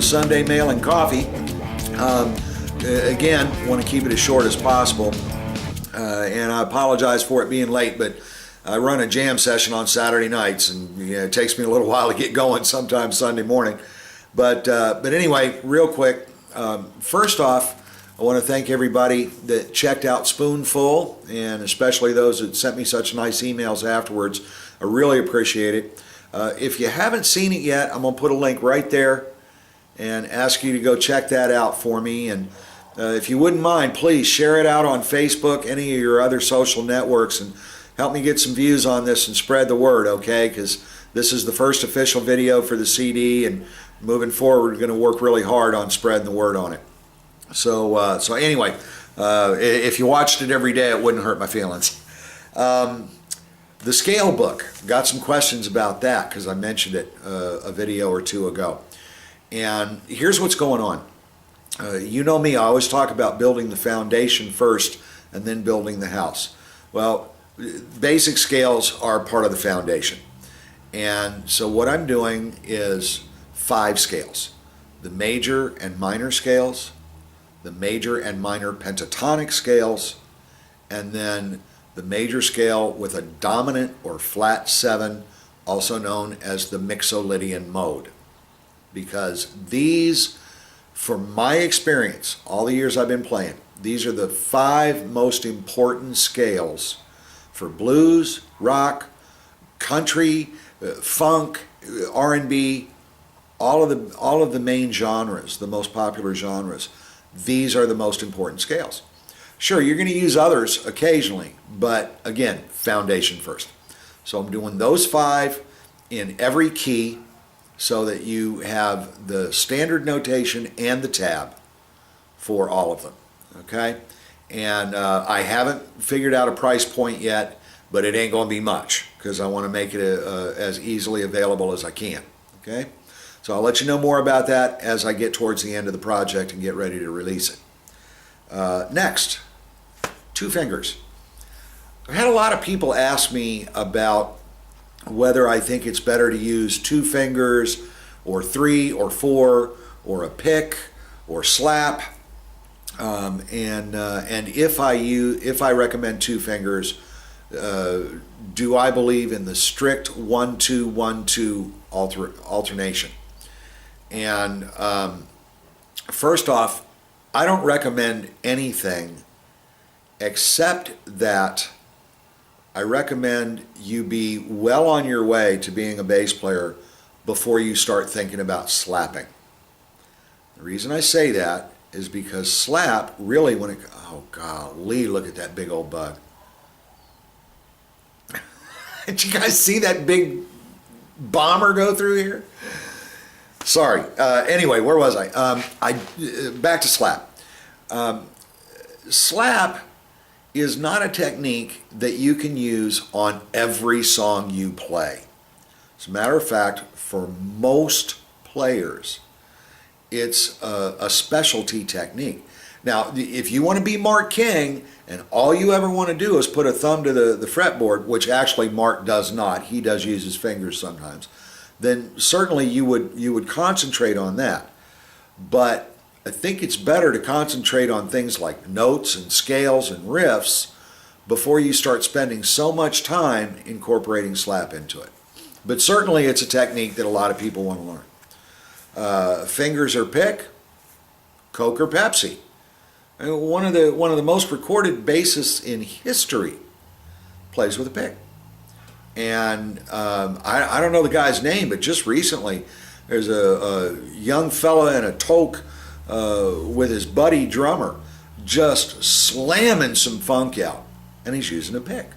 Sunday Mail and Coffee. Again, want to keep it as short as possible. And I apologize for it being late, but I run a jam session on Saturday nights, and it takes me a little while to get going, sometimes Sunday morning. But anyway, real quick, first off, I want to thank everybody that checked out Spoonful, and especially those that sent me such nice emails afterwards. I really appreciate it. If you haven't seen it yet, I'm going to put a link right there and ask you to go check that out for me. And if you wouldn't mind, please share it out on Facebook, any of your other social networks, and help me get some views on this and spread the word, okay? Because this is the first official video for the CD, and moving forward, we're going to work really hard on spreading the word on it. So anyway, if you watched it every day, it wouldn't hurt my feelings. The scale book, got some questions about that because I mentioned it a video or two ago. And here's what's going on. You know me, I always talk about building the foundation first and then building the house. Well, basic scales are part of the foundation. And so what I'm doing is 5 scales. The major and minor scales, the major and minor pentatonic scales, and then the major scale with a dominant or flat 7, also known as the Mixolydian mode. Because these, from my experience, all the years I've been playing, these are the 5 most important scales for blues, rock, country, funk, R&B, all of the main genres, the most popular genres. These are the most important scales. Sure, you're going to use others occasionally, but again, foundation first. So I'm doing those 5 in every key so that you have the standard notation and the tab for all of them, okay? And I haven't figured out a price point yet, but it ain't going to be much because I want to make it as easily available as I can, okay? So I'll let you know more about that as I get towards the end of the project and get ready to release it. Next, 2 fingers. I've had a lot of people ask me about whether I think it's better to use 2 fingers or 3 or 4 or a pick or slap, and if I recommend 2 fingers, do I believe in the strict 1-2-1-2 alternation? And first off, I don't recommend anything except that I recommend you be well on your way to being a bass player before you start thinking about slapping. The reason I say that is because slap really, oh golly, look at that big old bug. Did you guys see that big bomber go through here? Sorry. Anyway, where was I? Back to slap. Slap is not a technique that you can use on every song you play. As a matter of fact, for most players, it's a specialty technique. Now, if you want to be Mark King and all you ever want to do is put a thumb to the fretboard, which actually Mark does not, he does use his fingers sometimes, then certainly you would concentrate on that. But I think it's better to concentrate on things like notes and scales and riffs before you start spending so much time incorporating slap into it. But certainly it's a technique that a lot of people want to learn. Fingers or pick, Coke or Pepsi. One of the most recorded bassists in history plays with a pick. And I don't know the guy's name, but just recently there's a young fella in a toque with his buddy drummer just slamming some funk out, and he's using a pick.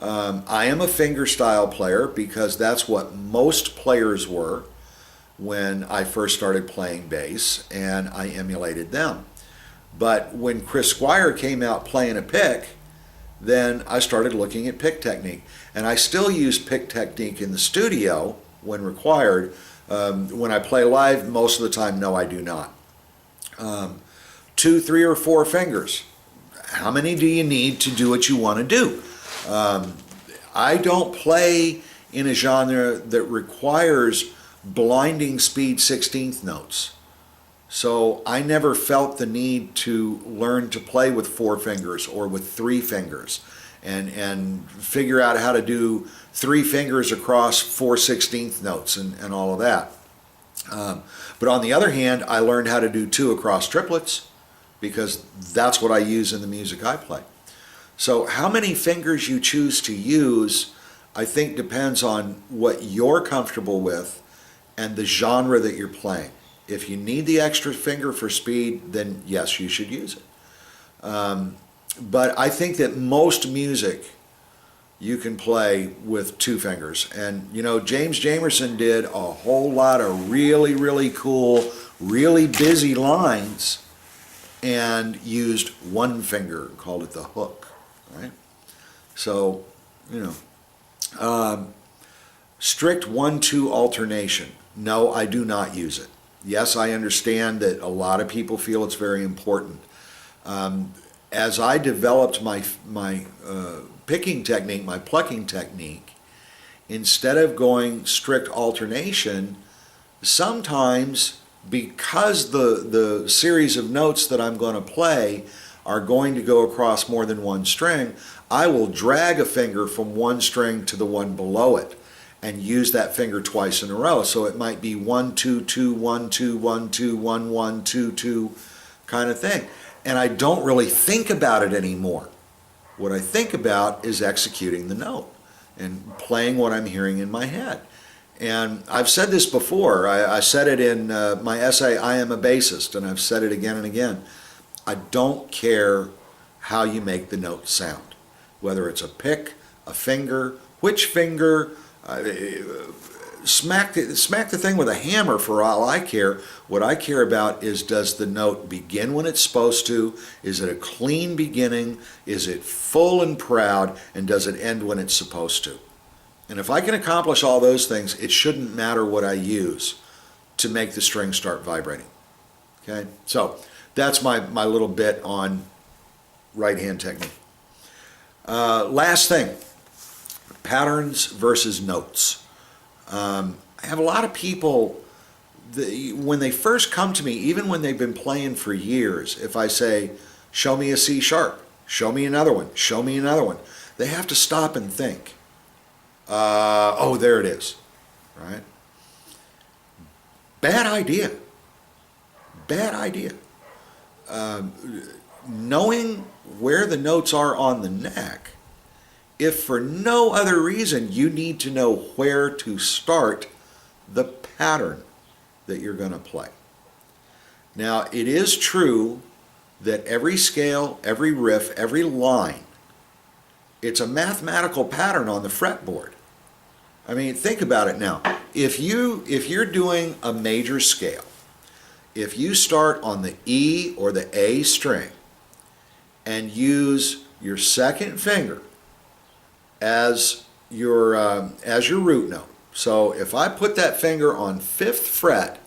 I am a finger style player because that's what most players were when I first started playing bass, and I emulated them. But when Chris Squire came out playing a pick, then I started looking at pick technique, and I still use pick technique in the studio when required. When I play live, most of the time, no, I do not. 2, 3, or 4 fingers. How many do you need to do what you want to do? I don't play in a genre that requires blinding speed 16th notes. So I never felt the need to learn to play with 4 fingers or with 3 fingers and figure out how to do 3 fingers across 4/16th notes and all of that. But on the other hand, I learned how to do 2 across triplets because that's what I use in the music I play. So how many fingers you choose to use, I think depends on what you're comfortable with and the genre that you're playing. If you need the extra finger for speed, then yes, you should use it. But I think that most music you can play with 2 fingers. And you know, James Jamerson did a whole lot of really, really cool, really busy lines and used 1 finger, called it the hook, right? So, you know, strict 1-2 alternation. No, I do not use it. Yes, I understand that a lot of people feel it's very important. As I developed my picking technique, my plucking technique, instead of going strict alternation, sometimes because the series of notes that I'm going to play are going to go across more than 1 string, I will drag a finger from 1 string to the one below it and use that finger twice in a row. So it might be 1 2 2 1 2 1 2 1 1 2 2 kind of thing. And I don't really think about it anymore. What I think about is executing the note and playing what I'm hearing in my head. And I've said this before. I said it in my essay, I Am a Bassist, and I've said it again and again. I don't care how you make the note sound, whether it's a pick, a finger, which finger, smack the thing with a hammer for all I care. What I care about is, does the note begin when it's supposed to? Is it a clean beginning? Is it full and proud? And does it end when it's supposed to? And if I can accomplish all those things, it shouldn't matter what I use to make the string start vibrating. Okay, so that's my little bit on right hand technique. Last thing, patterns versus notes. I have a lot of people, when they first come to me, even when they've been playing for years, if I say, show me a C sharp, show me another one, show me another one, they have to stop and think. Oh, there it is, right? Bad idea. Bad idea. Knowing where the notes are on the neck, if for no other reason, you need to know where to start the pattern that you're going to play. Now, it is true that every scale, every riff, every line, it's a mathematical pattern on the fretboard. I mean, think about it now. If you're doing a major scale, if you start on the E or the A string and use your second finger as your root note. So if I put that finger on 5th fret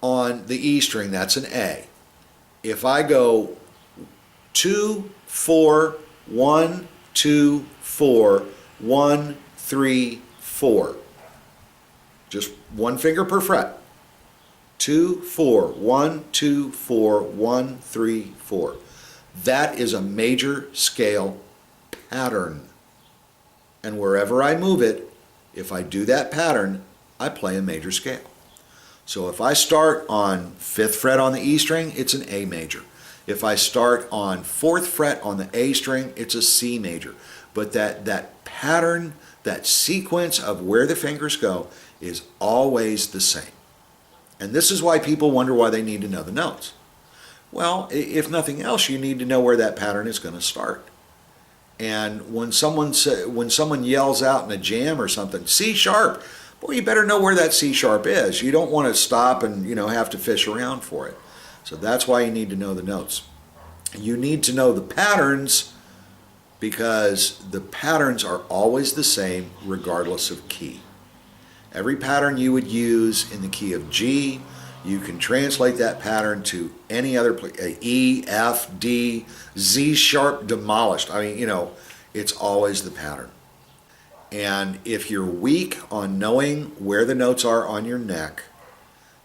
on the E string, that's an A. If I go 2, 4, 1, 2, 4, 1, 3, 4, just 1 finger per fret. 2, 4, 1, 2, 4, 1, 3, 4. That is a major scale pattern. And wherever I move it, if I do that pattern, I play a major scale. So if I start on 5th fret on the E string, it's an A major. If I start on 4th fret on the A string, it's a C major. But that pattern, that sequence of where the fingers go is always the same. And this is why people wonder why they need to know the notes. Well, if nothing else, you need to know where that pattern is going to start. And when someone yells out in a jam or something, C sharp, boy, you better know where that C sharp is. You don't want to stop and have to fish around for it. So that's why you need to know the notes. You need to know the patterns because the patterns are always the same regardless of key. Every pattern you would use in the key of G, you can translate that pattern to any other E, F, D, Z sharp demolished. I mean, it's always the pattern. And if you're weak on knowing where the notes are on your neck,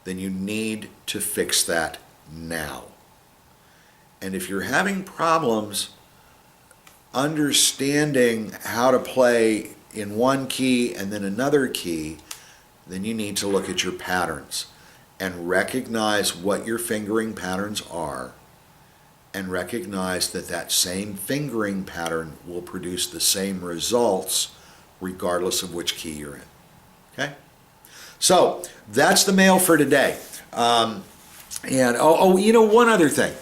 then you need to fix that now. And if you're having problems understanding how to play in one key and then another key, then you need to look at your patterns and recognize what your fingering patterns are, and recognize that that same fingering pattern will produce the same results regardless of which key you're in. Okay? So that's the mail for today. And one other thing.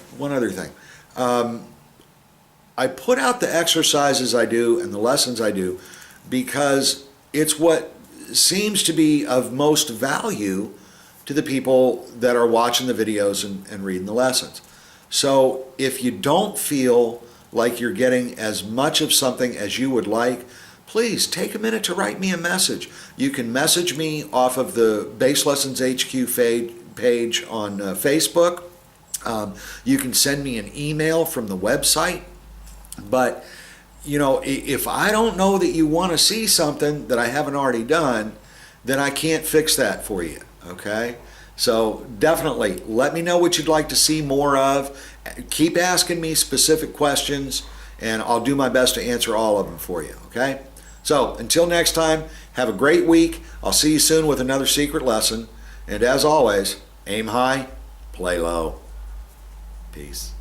I put out the exercises I do and the lessons I do because it's what seems to be of most value to the people that are watching the videos and reading the lessons. So if you don't feel like you're getting as much of something as you would like, please take a minute to write me a message. You can message me off of the Bass Lessons HQ page on Facebook. You can send me an email from the website. But, if I don't know that you want to see something that I haven't already done, then I can't fix that for you, okay? So definitely let me know what you'd like to see more of. Keep asking me specific questions, and I'll do my best to answer all of them for you, okay? So until next time, have a great week. I'll see you soon with another secret lesson. And as always, aim high, play low. Peace.